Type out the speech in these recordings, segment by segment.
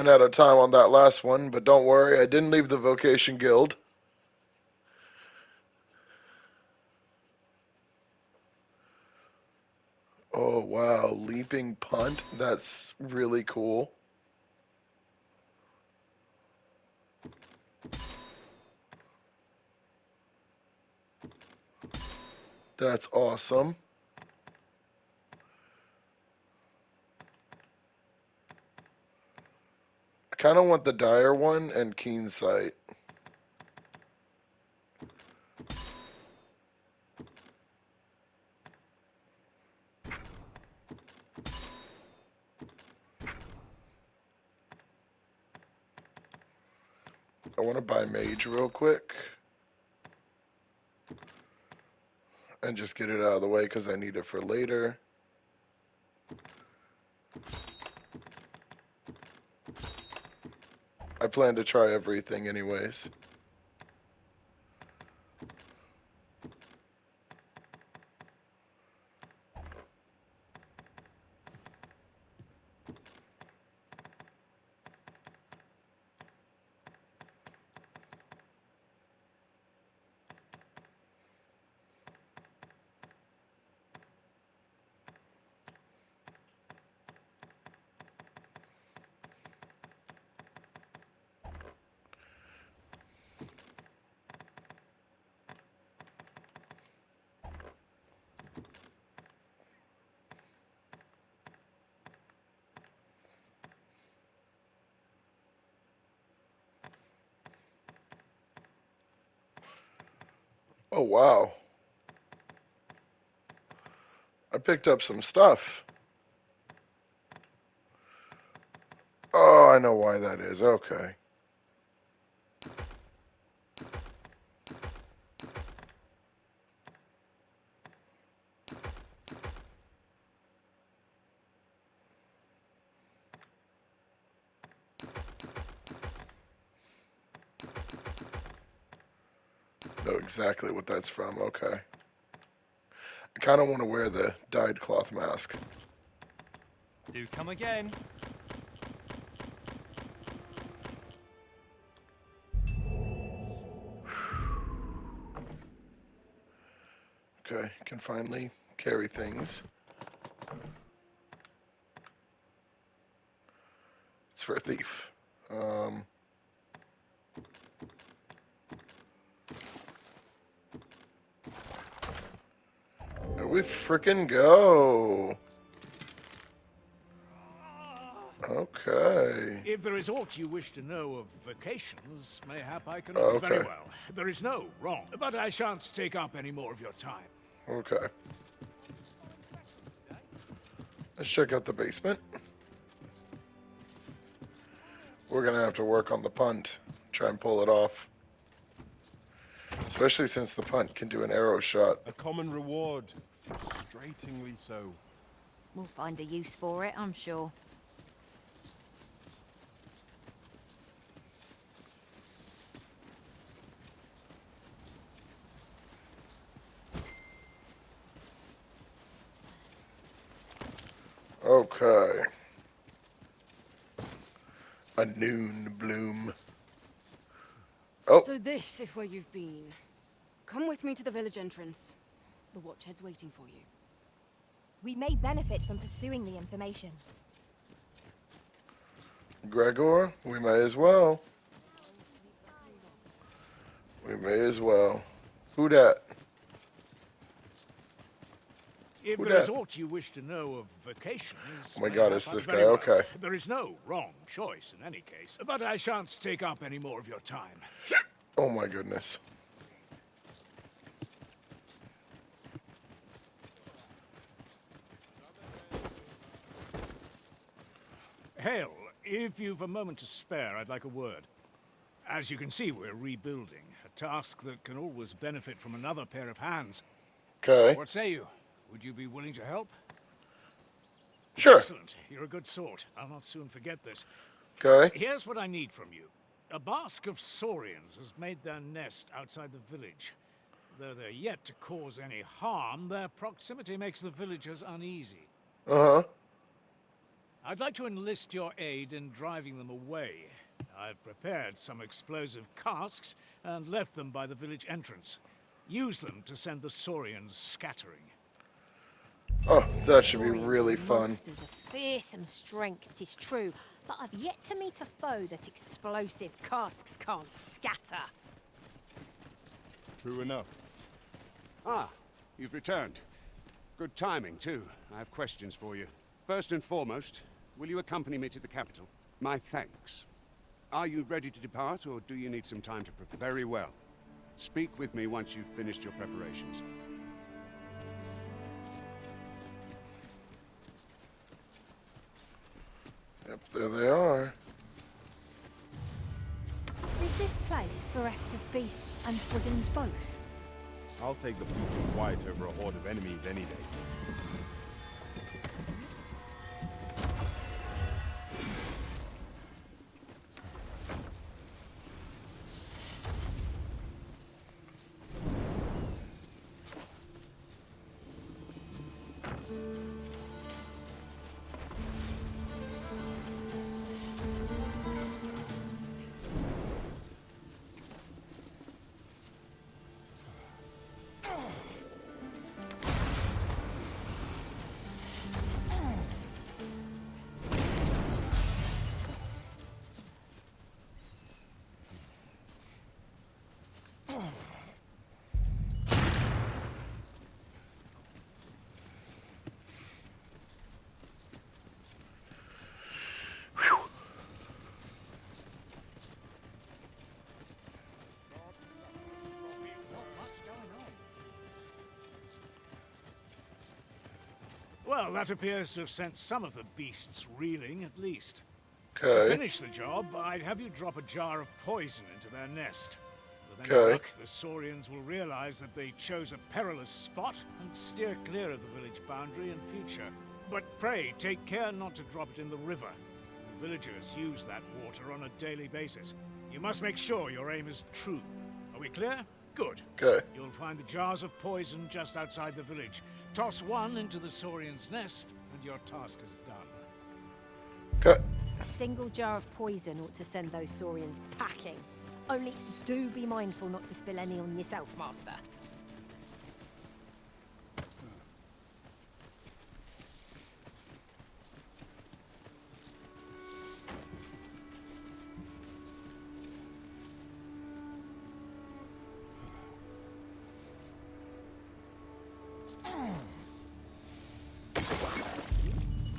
Ran out of time on that last one, but don't worry, I didn't leave the Vocation Guild. Oh, wow. Leaping punt? That's really cool. That's awesome. I kind of want the Dire one and Keen Sight. I want to buy Mage real quick. And just get it out of the way because I need it for later. I plan to try everything anyways. Oh, wow. I picked up some stuff. Oh, I know why that is. Okay. Know exactly what that's from. Okay. I kind of want to wear the dyed cloth mask. Do come again. Okay, can finally carry things. It's for a thief. Here we frickin' go. Okay. If there is aught you wish to know of vocations, mayhap I can... Okay. Very well. There is no wrong, but I shan't take up any more of your time. Okay. Let's check out the basement. We're gonna have to work on the punt. Try and pull it off. Especially since the punt can do an arrow shot. A common reward. Frustratingly so. We'll find a use for it, I'm sure. Okay. A noon bloom. Oh. So this is where you've been. Come with me to the village entrance. The watchhead's waiting for you. We may benefit from pursuing the information. Gregor, we may as well. We may as well. Who dat? If Who there is dat? aught you wish to know of vocations... Oh my god, it's mayhap this very guy, well. okay. There is no wrong choice in any case, but I shan't take up any more of your time. Oh my goodness. Hale, if you've a moment to spare, I'd like a word. As you can see, we're rebuilding, a task that can always benefit from another pair of hands. Okay. What say you? Would you be willing to help? Sure. Excellent. You're a good sort. I'll not soon forget this. Okay. Here's what I need from you. A basque of saurians has made their nest outside the village. Though they're yet to cause any harm, their proximity makes the villagers uneasy. Uh-huh. I'd like to enlist your aid in driving them away. I've prepared some explosive casks and left them by the village entrance. Use them to send the Saurians scattering. Oh, that should be Saurians really are fun. monsters of fearsome strength, 'tis true, but I've yet to meet a foe that explosive casks can't scatter. True enough. Ah, you've returned. Good timing, too. I have questions for you. First and foremost, will you accompany me to the capital? My thanks. Are you ready to depart, or do you need some time to prepare? Very well. Speak with me once you've finished your preparations. Yep, there they are. Is this place bereft of beasts and brigands both? I'll take the peace and quiet over a horde of enemies any day. Well, that appears to have sent some of the beasts reeling, at least. To Okay. finish the job, I'd have you drop a jar of poison into their nest. With any Okay. luck, the Saurians will realize that they chose a perilous spot and steer clear of the village boundary in future. But pray, take care not to drop it in the river. The villagers use that water on a daily basis. You must make sure your aim is true. Are we clear? Good. Okay. You'll find the jars of poison just outside the village. Toss one into the Saurian's nest, and your task is done. Okay. A single jar of poison ought to send those Saurians packing. Only do be mindful not to spill any on yourself, Master.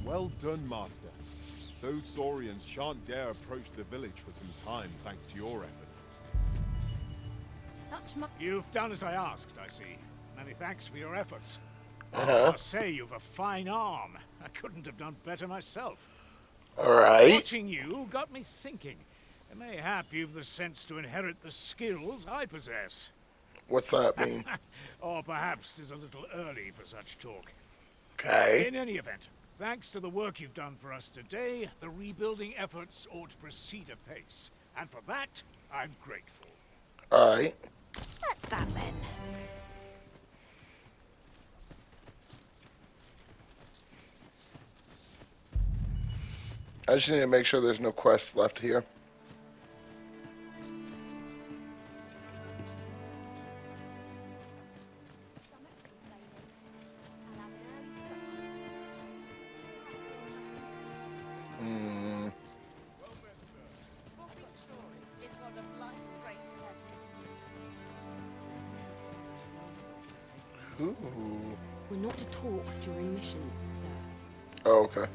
Well done, Master. Those Saurians shan't dare approach the village for some time, thanks to your efforts. Such You've done as I asked, I see. Many thanks for your efforts. I Uh-huh. must say you've a fine arm. I couldn't have done better myself. Alright. Watching you got me thinking. Mayhap you've the sense to inherit the skills I possess. What's that mean? Or perhaps 'tis a little early for such talk. Okay. In any event, thanks to the work you've done for us today, the rebuilding efforts ought to proceed apace. And for that, I'm grateful. Alright. That's that then. I just need to make sure there's no quests left here. Hmm. Ooh. We're not to talk during missions, sir. Oh, okay.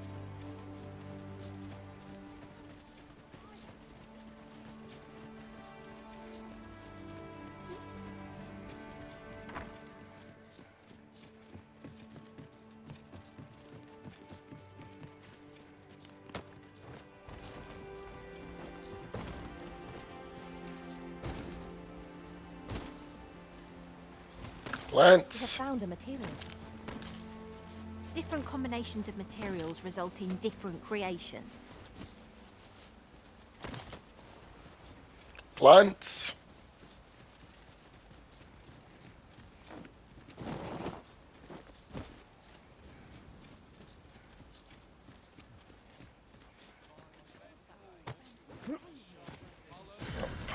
We have Plants. found a material. Different combinations of materials result in different creations. Plants.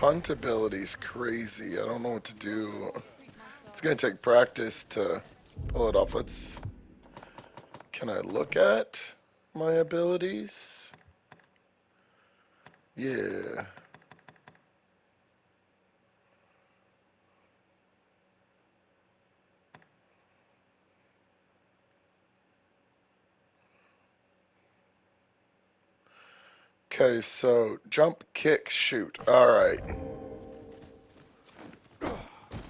punt ability's crazy. I don't know what to do. It's gonna take practice to pull it off. Can I look at my abilities? Yeah. Okay, so jump, kick, shoot. Alright.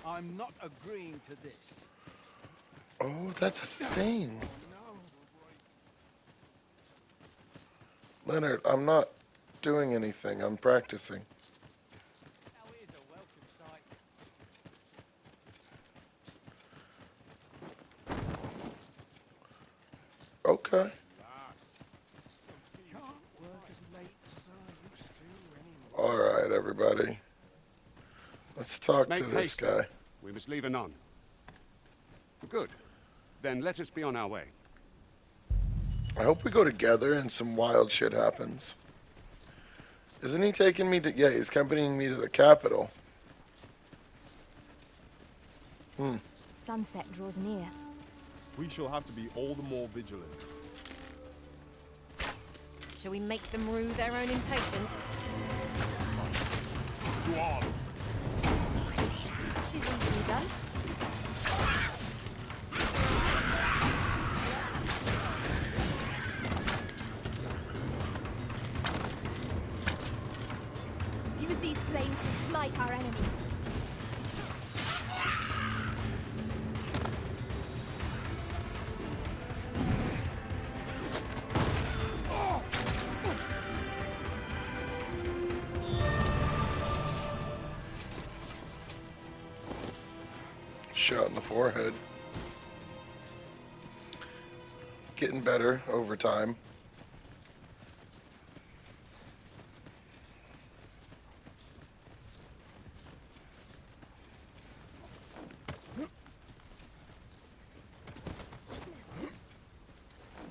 I'm not agreeing to this. Oh, that's a thing. Leonard, I'm not doing anything. I'm practicing. Now here's a welcome sight. Okay. Can't work as late as I used to anymore. Alright, everybody. Let's talk Make to this haste, then. guy. We must leave anon. Good. Then let us be on our way. I hope we go together and some wild shit happens. Isn't he taking me to... Yeah, he's accompanying me to the capital. Sunset draws near. We shall have to be all the more vigilant. Shall we make them rue their own impatience? To arms! Is easily done. Use these flames to slight our enemies. Shot in the forehead. Getting better over time.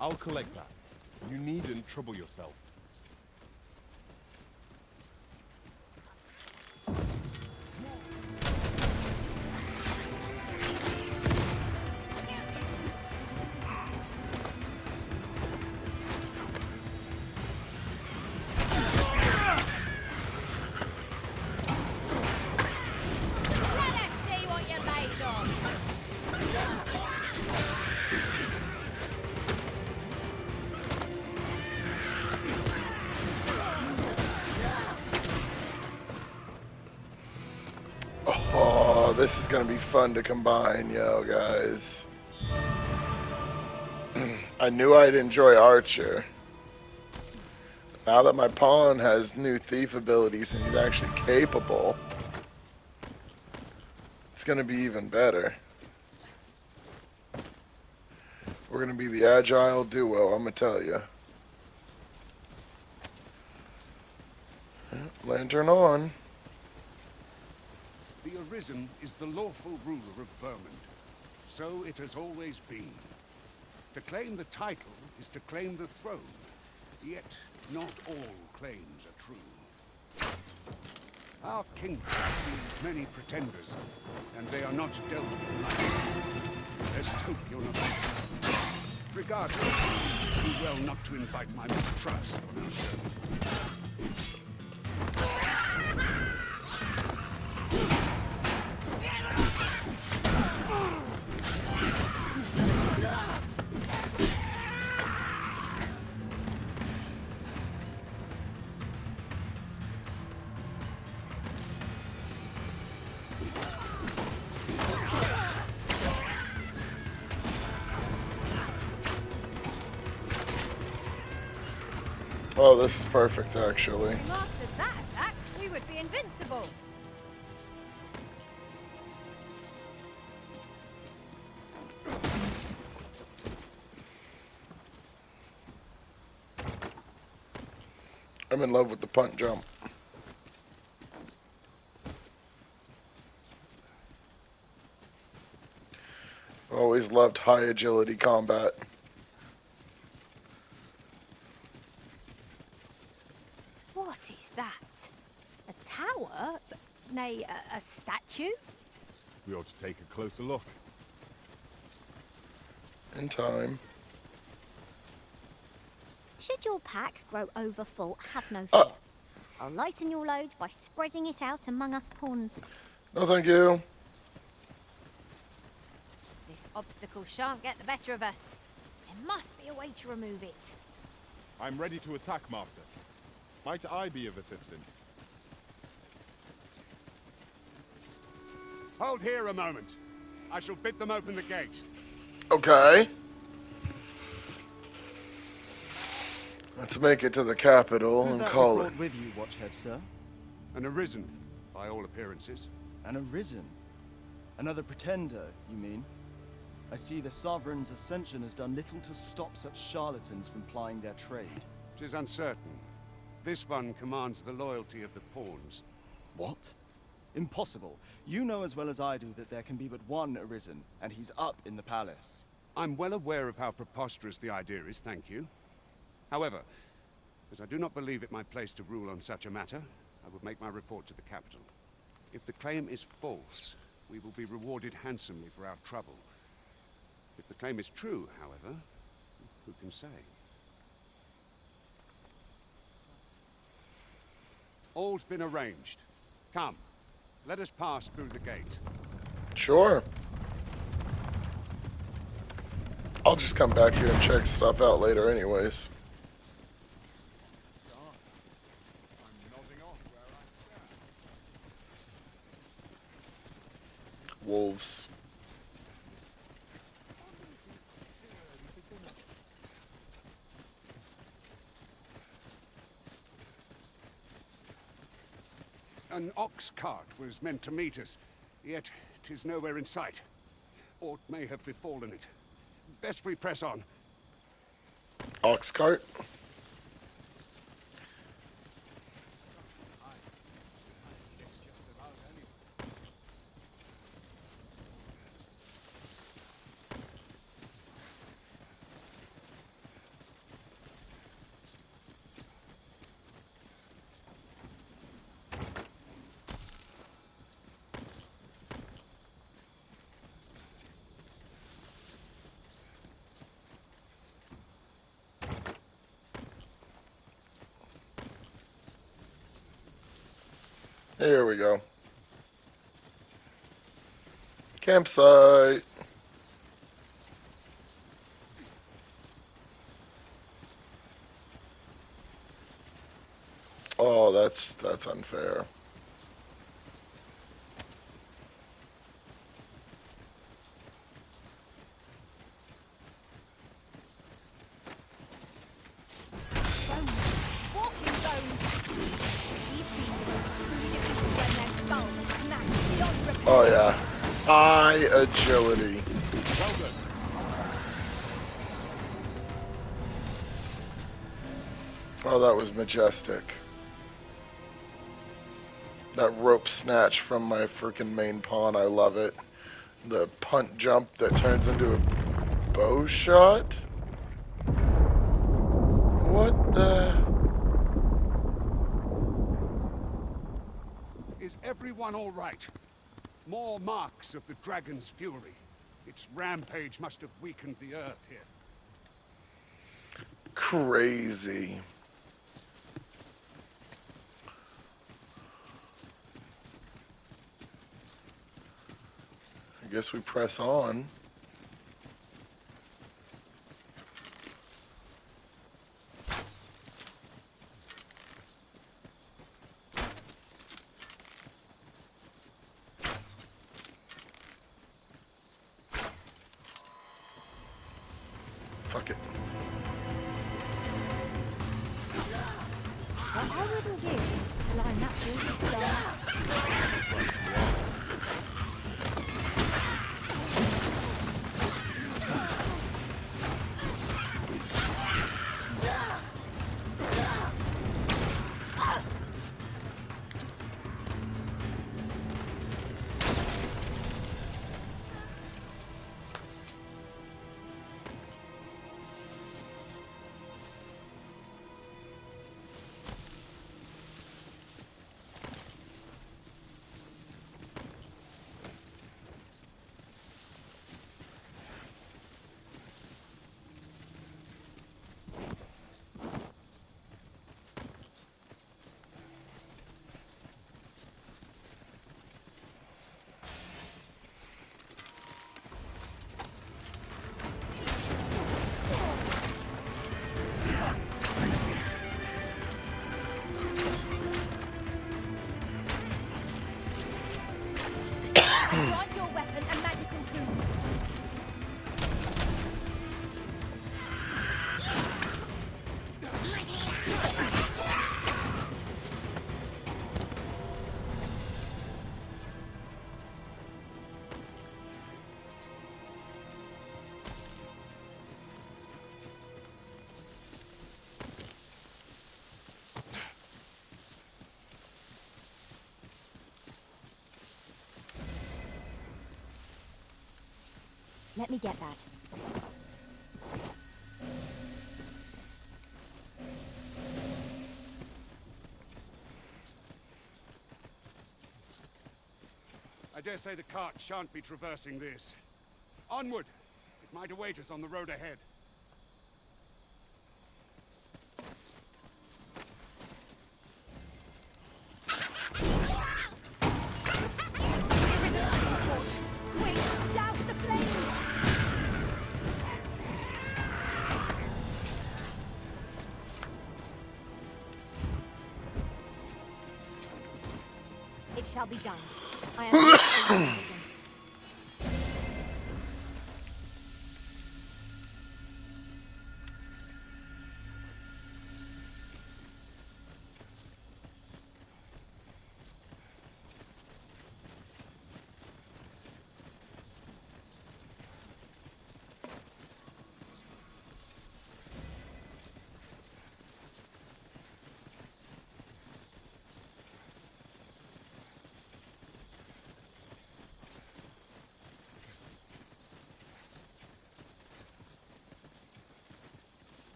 I'll collect that. You needn't trouble yourself. Let us see what you're made of! Oh, this is gonna be fun to combine, yo, guys. I knew I'd enjoy Archer. Now that my pawn has new thief abilities and he's actually capable, it's gonna be even better. We're gonna be the agile duo, I'm gonna tell you. Lantern on. The Arisen is the lawful ruler of Vermund. So it has always been. To claim the title is to claim the throne. Yet, not all claims are true. Our kingdom sees many pretenders, and they are not dealt with. Let's hope you're not. Regardless, do well not to invite my mistrust on our journey. Oh, this is perfect, actually. If we mastered that attack, we would be invincible. I'm in love with the punt jump. Always loved high agility combat. What is that? A tower? Nay, a statue? We ought to take a closer look. In time. Should your pack grow over full, have no fear. Oh, I'll lighten your load by spreading it out among us pawns. no thank you. This obstacle shan't get the better of us. There must be a way to remove it. I'm ready to attack, Master. Might I be of assistance? Hold here a moment. I shall bid them open the gate. Okay. Let's make it to the capital Who's and that you call it. brought with you, Watchhead, sir? An arisen, by all appearances. An arisen? Another pretender, you mean? I see the Sovereign's ascension has done little to stop such charlatans from plying their trade. 'Tis uncertain. This one commands the loyalty of the pawns. What? Impossible. You know as well as I do that there can be but one arisen, and he's up in the palace. I'm well aware of how preposterous the idea is, thank you. However, as I do not believe it my place to rule on such a matter, I will make my report to the capital. If the claim is false, we will be rewarded handsomely for our trouble. If the claim is true, however, who can say? All's been arranged. Come, let us pass through the gate. Sure. I'll just come back here and check stuff out later anyways. Wolves. An ox cart was meant to meet us, yet 'tis nowhere in sight. Aught may have befallen it. Best we press on. Ox cart. Here we go. Campsite. Oh, that's unfair. Walking zones! These things are truly difficult when their skulls snap beyond repair. Oh yeah. High agility. Well done. Oh, that was majestic. That rope snatch from my freaking main pawn, I love it. The punt jump that turns into a bow shot? What the? Is everyone all right? More marks of the dragon's fury. Its rampage must have weakened the earth here. Crazy. I guess we press on. Fuck it. What I wouldn't give to line that field of stars. Let me get that. I dare say the cart shan't be traversing this. Onward! It might await us on the road ahead. Quick, douse the flames! It shall be done. I am not a poison.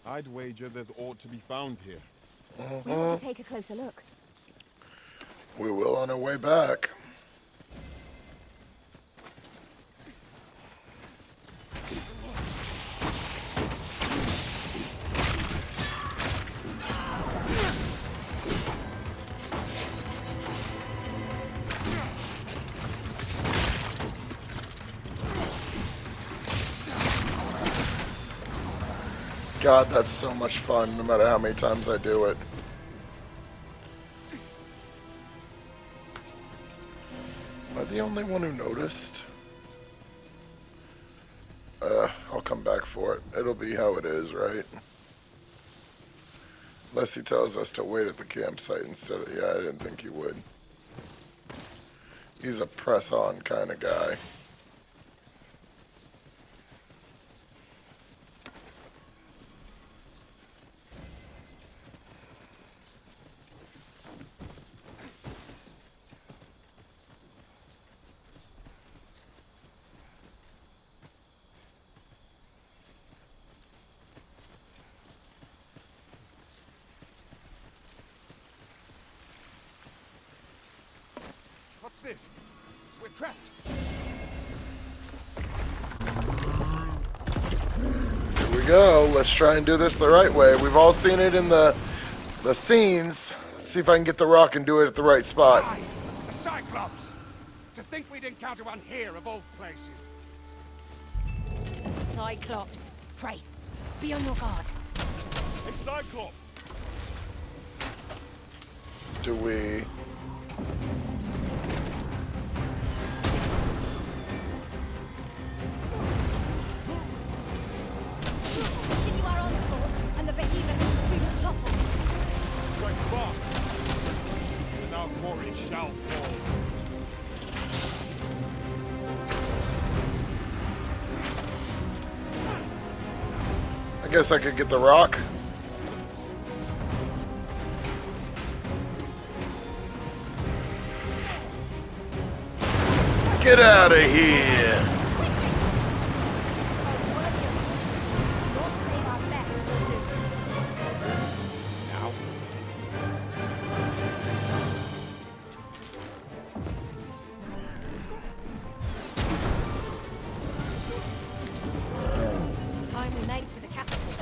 I'd wager there's aught to be found here. We ought to take a closer look. We will on our way back. God, that's so much fun, no matter how many times I do it. Am I the only one who noticed? I'll come back for it. It'll be how it is, right? Unless he tells us to wait at the campsite instead of... Yeah, I didn't think he would. He's a press-on kind of guy. What's this? We're trapped. Here we go. Let's try and do this the right way. We've all seen it in the scenes. Let's see if I can get the rock and do it at the right spot. Aye, a Cyclops! To think we'd encounter one here of all places. A Cyclops. Pray, be on your guard. Hey, Cyclops! Do we... Continue our onslaught, and the behemoth will soon topple. Strike fast! And our quarry shall fall. I guess I could get the rock. Get out of here! Lord save our best will do. Now? It's time we made for the capital.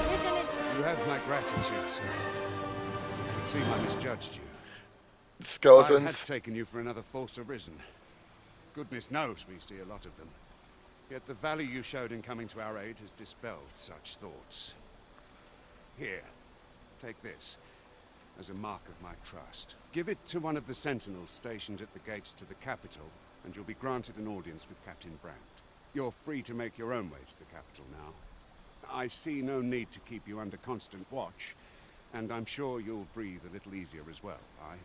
Prisoners. You have my gratitude, sir. It seems I misjudged you. I Skeletons. had taken you for another false arisen. Goodness knows we see a lot of them. Yet the value you showed in coming to our aid has dispelled such thoughts. Here, take this, as a mark of my trust. Give it to one of the sentinels stationed at the gates to the capital, and you'll be granted an audience with Captain Brandt. You're free to make your own way to the capital now. I see no need to keep you under constant watch, and I'm sure you'll breathe a little easier as well, aye?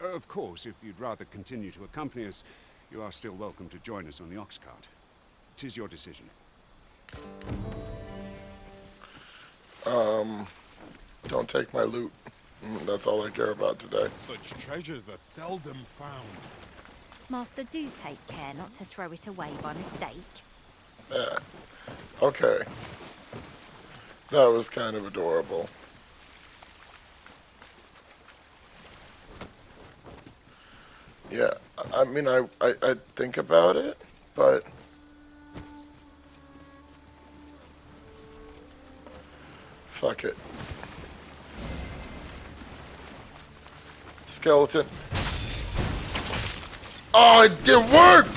Of course, if you'd rather continue to accompany us, you are still welcome to join us on the ox cart. 'Tis your decision. Don't take my loot. That's all I care about today. Such treasures are seldom found. Master, do take care not to throw it away by mistake. Yeah. Okay. That was kind of adorable. Yeah, I mean, I think about it, but fuck it. Skeleton. Oh, it worked!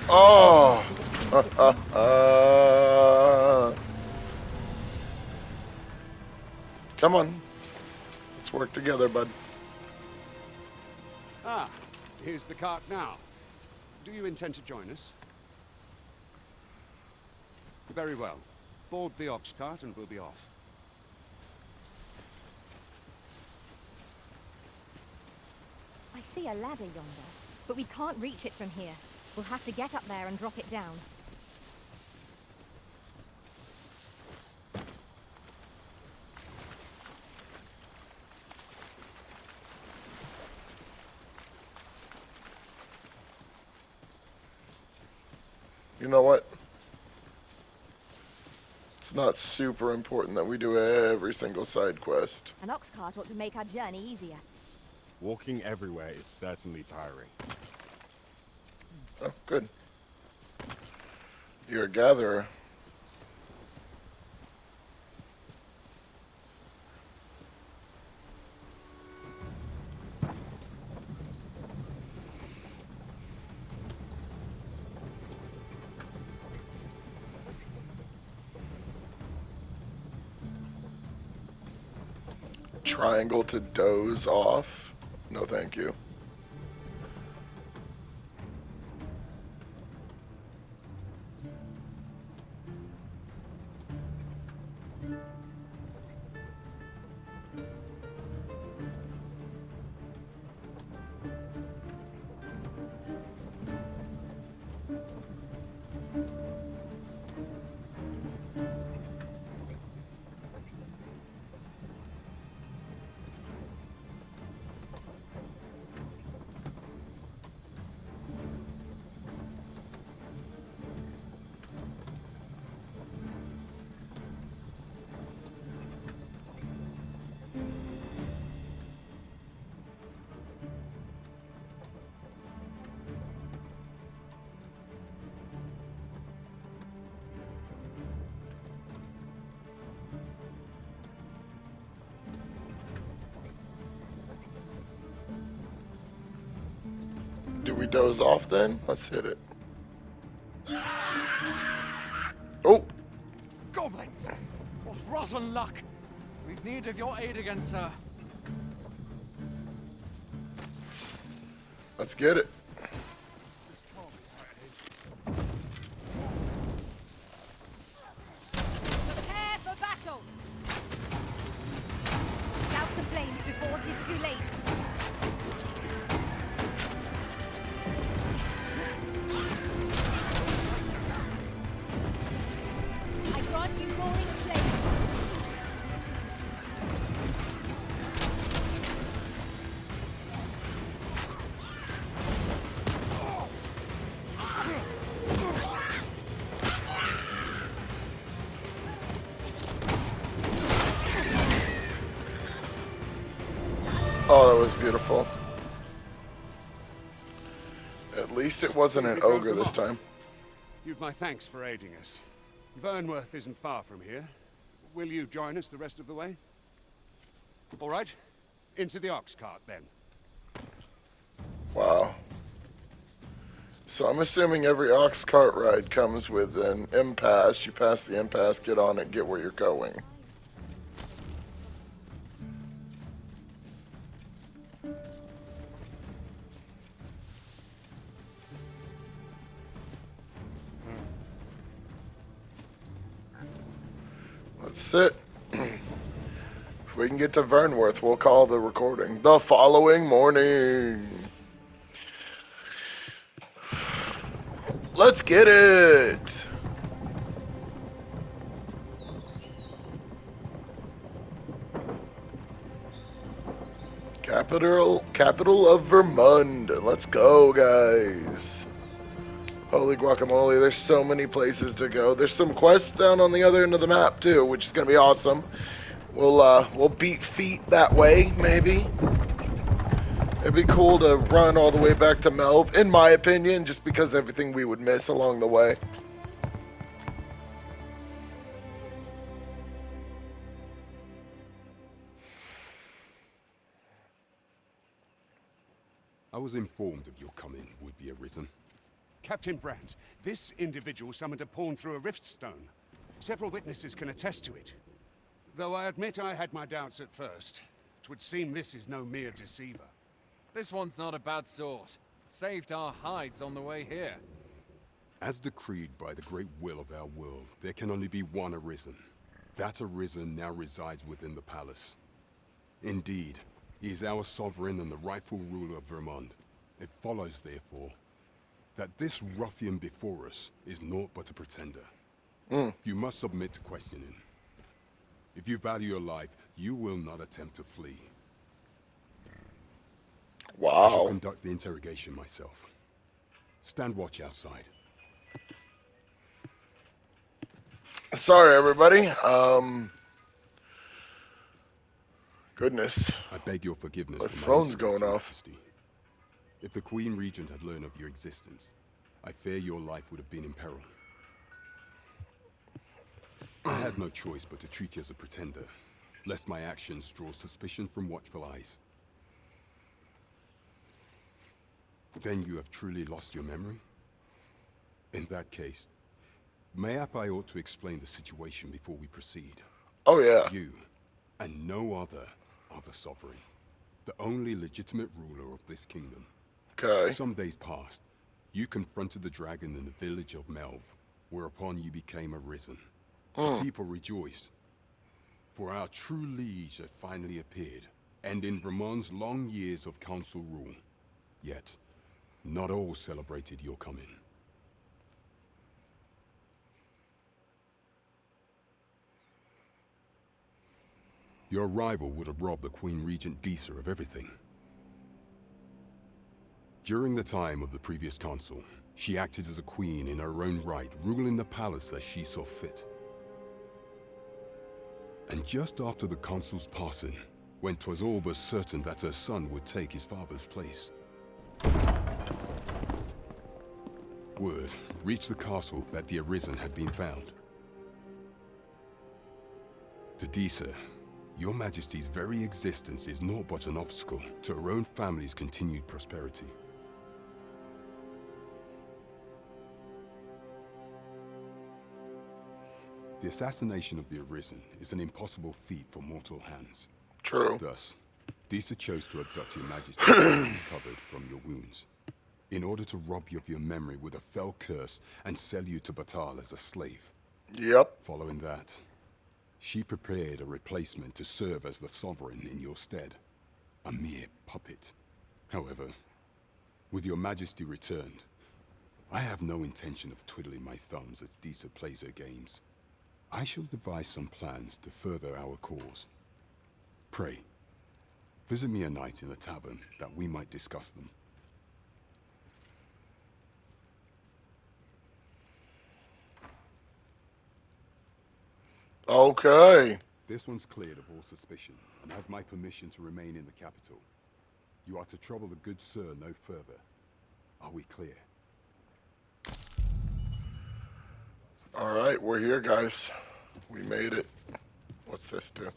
Oh! Come on. Let's work together, bud. Ah, here's the cart now. Do you intend to join us? Very well. Board the ox cart and we'll be off. I see a ladder yonder, but we can't reach it from here. We'll have to get up there and drop it down. You know what? It's not super important that we do every single side quest. An ox cart ought to make our journey easier. Walking everywhere is certainly tiring. Oh, good. You're a gatherer. Triangle to doze off? No, thank you. Do we doze off then? Let's hit it. Oh! Goblins! What rotten luck! We've need of your aid again, sir. Let's get it. Prepare for battle! Douse the flames before it is too late. I brought you rolling flames. Oh, that was beautiful. At least it wasn't an ogre this time. You've my thanks for aiding us. Vernworth isn't far from here. Will you join us the rest of the way? All right. Into the ox cart, then. Wow. So I'm assuming every ox cart ride comes with an impasse. You pass the impasse, get on it, get where you're going. Let's sit. If we can get to Vernworth, we'll call the recording the following morning. Let's get it! capital of Vermund. Let's go, guys. Holy guacamole, there's so many places to go. There's some quests down on the other end of the map too, which is gonna be awesome. We'll beat feet that way, maybe. It'd be cool to run all the way back to Melve, in my opinion, just because everything we would miss along the way. I was informed of your coming, would-be Arisen. Captain Brandt, this individual summoned a pawn through a rift stone. Several witnesses can attest to it. Though I admit I had my doubts at first. 'Twould seem this is no mere deceiver. This one's not a bad sort. Saved our hides on the way here. As decreed by the great will of our world, there can only be one Arisen. That Arisen now resides within the palace. Indeed, he is our sovereign and the rightful ruler of Vermund. It follows, therefore, that this ruffian before us is naught but a pretender. You must submit to questioning. If you value your life, you will not attempt to flee. Wow. I shall conduct the interrogation myself. Stand watch outside. Sorry, everybody. Goodness. I beg your forgiveness My for my phone's insolence, going Your off. Majesty. If the Queen Regent had learned of your existence, I fear your life would have been in peril. I had no choice but to treat you as a pretender, lest my actions draw suspicion from watchful eyes. Then you have truly lost your memory? In that case, mayhap I ought to explain the situation before we proceed. Oh, yeah. You, and no other, are the sovereign, the only legitimate ruler of this kingdom. Okay. Some days past, you confronted the dragon in the village of Melve, whereupon you became Arisen. The people rejoiced, for our true liege had finally appeared, ending Vermund's long years of council rule. Yet, not all celebrated your coming. Your arrival would have robbed the Queen Regent Disa of everything. During the time of the previous council, she acted as a queen in her own right, ruling the palace as she saw fit. And just after the council's passing, when 'twas all but certain that her son would take his father's place, word reached the castle that the Arisen had been found. To Disa, your Majesty's very existence is naught but an obstacle to her own family's continued prosperity. The assassination of the Arisen is an impossible feat for mortal hands. True. Thus, Disa chose to abduct your Majesty and recovered from your wounds, in order to rob you of your memory with a fell curse and sell you to Batal as a slave. Yep. Following that, she prepared a replacement to serve as the sovereign in your stead. A mere puppet. However, with your Majesty returned, I have no intention of twiddling my thumbs as Disa plays her games. I shall devise some plans to further our cause. Pray, visit me a night in the tavern that we might discuss them. Okay. This one's cleared of all suspicion and has my permission to remain in the capital. You are to trouble the good sir no further. Are we clear? Alright, we're here, guys. We made it. What's this do?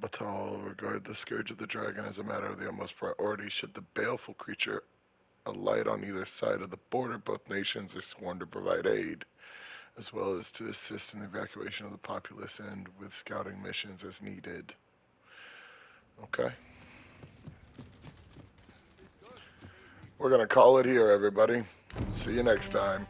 Batal regard the scourge of the dragon as a matter of the utmost priority. Should the baleful creature alight on either side of the border, both nations are sworn to provide aid, as well as to assist in the evacuation of the populace and with scouting missions as needed. Okay. We're gonna call it here, everybody. See you next time.